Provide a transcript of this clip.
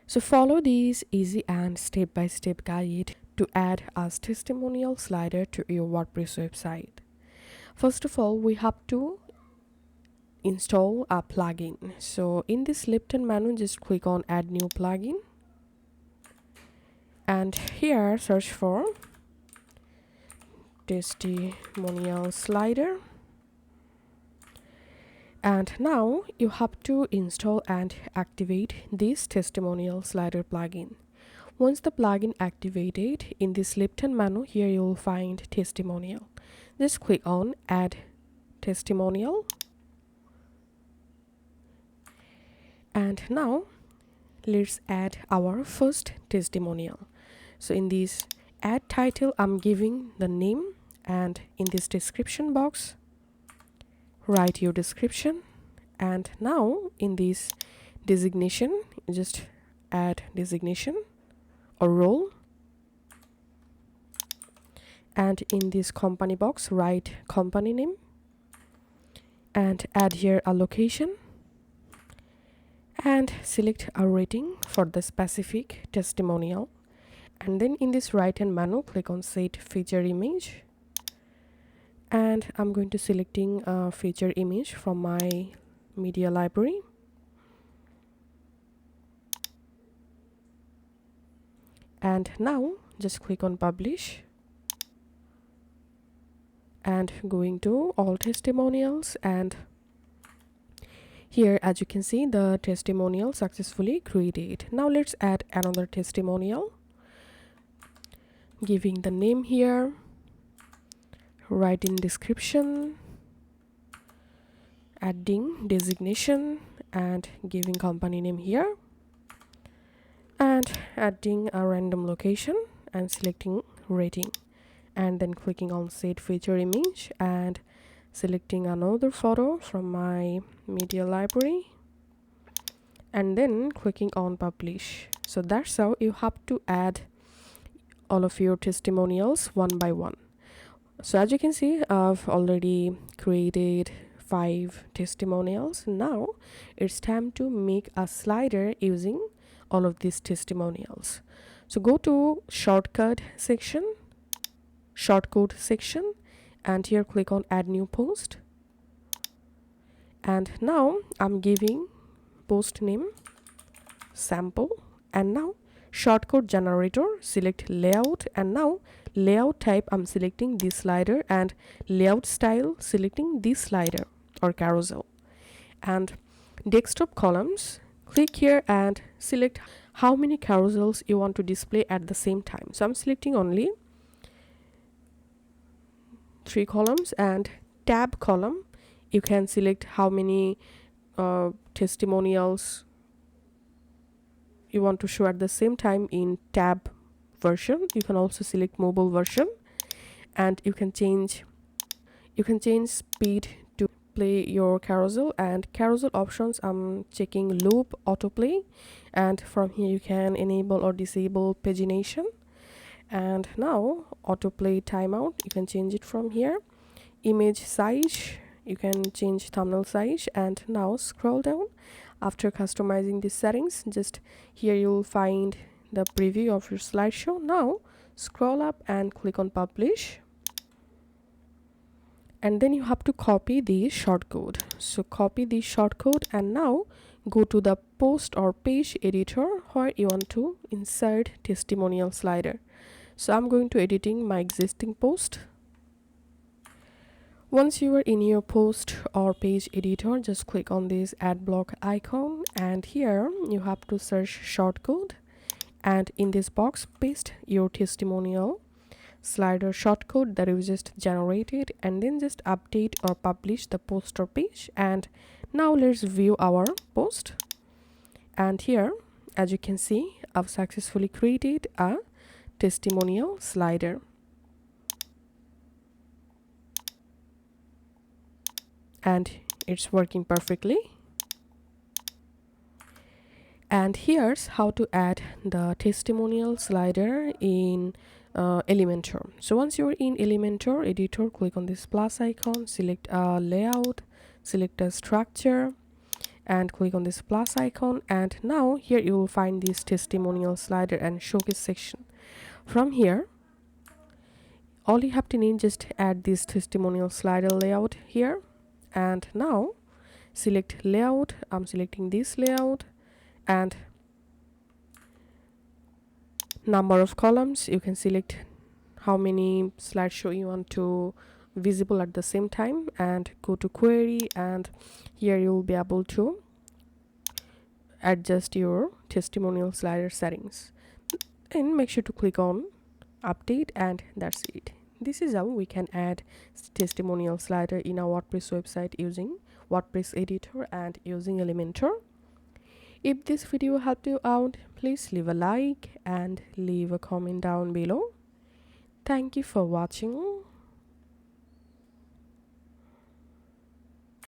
So follow this easy and step-by-step guide to add a testimonial slider to your WordPress website. First of all, we have to install a plugin. So in this left-hand menu, just click on add new plugin, and here search for testimonial slider. And now you have to install and activate this testimonial slider plugin. Once the plugin activated, in this left-hand menu, here you will find testimonial. Just click on add testimonial. And now let's add our first testimonial. So in this add title, I'm giving the name, and in this description box, write your description. And now in this designation, just add designation or role, and in this company box, write company name and add here a location, and select a rating for the specific testimonial. And then in this right hand menu, click on set feature image, and I'm going to selecting a feature image from my media library. And now just click on publish, and going to all testimonials, and here as you can see the testimonial successfully created. Now let's add another testimonial, giving the name here, write in description, adding designation and giving company name here, and adding a random location and selecting rating, and then clicking on set feature image and selecting another photo from my media library, and then clicking on publish. So that's how you have to add all of your testimonials one by one. So as you can see, I've already created 5 testimonials. Now it's time to make a slider using all of these testimonials. So go to shortcode section, and here click on add new post. And now I'm giving post name sample, and now shortcode generator, select layout, and now layout type I'm selecting this slider, and layout style selecting this slider or carousel. And desktop columns, click here and select how many carousels you want to display at the same time. So I'm selecting only 3 columns, and tab column you can select how many testimonials you want to show at the same time in tab version. You can also select mobile version, and you can change speed to play your carousel. And carousel options, I'm checking loop autoplay, and from here you can enable or disable pagination. And now autoplay timeout, you can change it from here. Image size, you can change thumbnail size. And now scroll down. After customizing these settings, just here you'll find the preview of your slideshow. Now scroll up and click on publish, and then you have to copy the shortcode. So copy the shortcode, and now go to the post or page editor where you want to insert testimonial slider. So I'm going to editing my existing post. Once you are in your post or page editor, just click on this add block icon, and here you have to search shortcode, and in this box paste your testimonial slider shortcode that you just generated, and then just update or publish the post or page. And now let's view our post, and here as you can see, I've successfully created a testimonial slider. And it's working perfectly. And here's how to add the testimonial slider in Elementor. So once you're in Elementor editor, click on this plus icon, select a layout, select a structure, and click on this plus icon, and now here you will find this testimonial slider and showcase section. From here, all you have to need, just add this testimonial slider layout here, and now select layout. I'm selecting this layout, and number of columns, you can select how many slideshow you want to visible at the same time, and go to query, and here you will be able to adjust your testimonial slider settings, and make sure to click on update, and that's it. This is how we can add testimonial slider in our WordPress website using WordPress editor and using Elementor. If this video helped you out, please leave a like and leave a comment down below. Thank you for watching.